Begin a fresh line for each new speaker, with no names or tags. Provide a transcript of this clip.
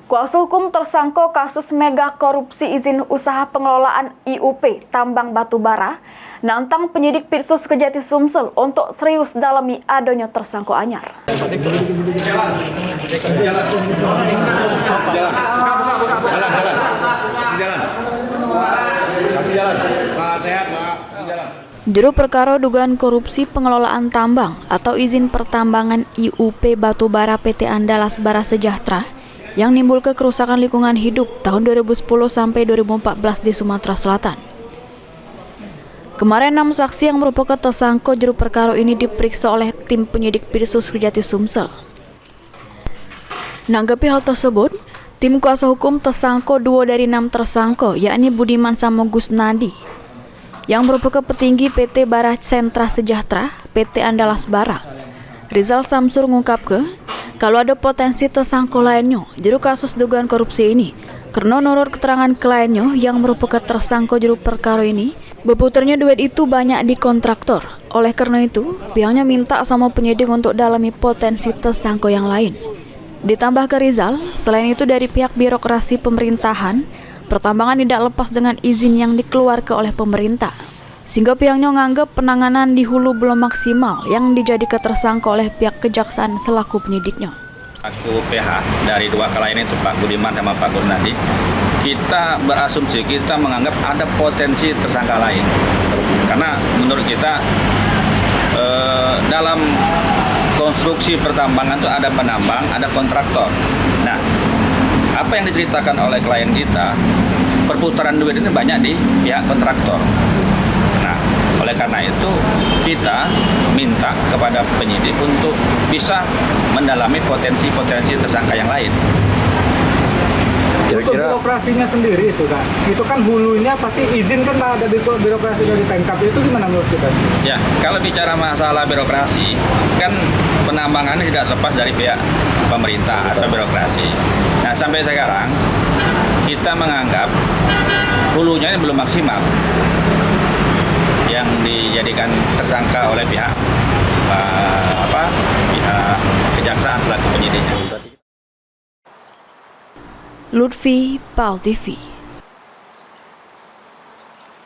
Kuasa hukum tersangka kasus mega korupsi izin usaha pengelolaan IUP tambang batubara nantang penyidik Pirsus Kejati Sumsel untuk serius dalami adanya tersangka anyar. Juru perkara dugaan korupsi pengelolaan tambang atau izin pertambangan IUP batubara PT Andalas Bara Sejahtera yang nimbul ke kerusakan lingkungan hidup tahun 2010 sampai 2014 di Sumatera Selatan. Kemarin 6 saksi yang merupakan tersangka juru perkara ini diperiksa oleh tim penyidik Pirsus Kejati Sumsel. Menanggapi hal tersebut, tim kuasa hukum tersangka 2 dari 6 tersangka, yakni Budiman sama Gusnadi, yang merupakan petinggi PT Bara Sentra Sejahtera, PT Andalas Bara. Rizal Samsur mengungkapkan, kalau ada potensi tersangka lainnya juru kasus dugaan korupsi ini, karena menurut keterangan kliennya yang merupakan tersangka juru perkara ini, berputarnya duit itu banyak di kontraktor. Oleh karena itu, pihaknya minta sama penyidik untuk dalami potensi tersangka yang lain. Ditambah ke Rizal, selain itu dari pihak birokrasi pemerintahan, pertambangan tidak lepas dengan izin yang dikeluarkan oleh pemerintah. Sehingga pihaknya menganggap penanganan di hulu belum maksimal yang dijadikan tersangka oleh pihak kejaksaan selaku penyidiknya.
Aku PH dari 2 klien itu Pak Budiman sama Pak Gusnadi, kita berasumsi, kita menganggap ada potensi tersangka lain. Karena menurut kita dalam konstruksi pertambangan itu ada penambang, ada kontraktor. Nah, apa yang diceritakan oleh klien kita, perputaran duit ini banyak di pihak kontraktor. Nah, oleh karena itu kita minta kepada penyidik untuk bisa mendalami potensi-potensi tersangka yang lain.
Untuk birokrasinya sendiri itu kan hulunya pasti izin kan ada birokrasi dari Pemkab, itu gimana menurut kita?
Ya, kalau bicara masalah birokrasi, kan penambangannya tidak lepas dari pihak pemerintah atau birokrasi. Nah, sampai sekarang kita menganggap hulunya ini belum maksimal yang dijadikan tersangka oleh pihak pihak kejaksaan selaku penyidiknya.
Lutfi, PAL TV.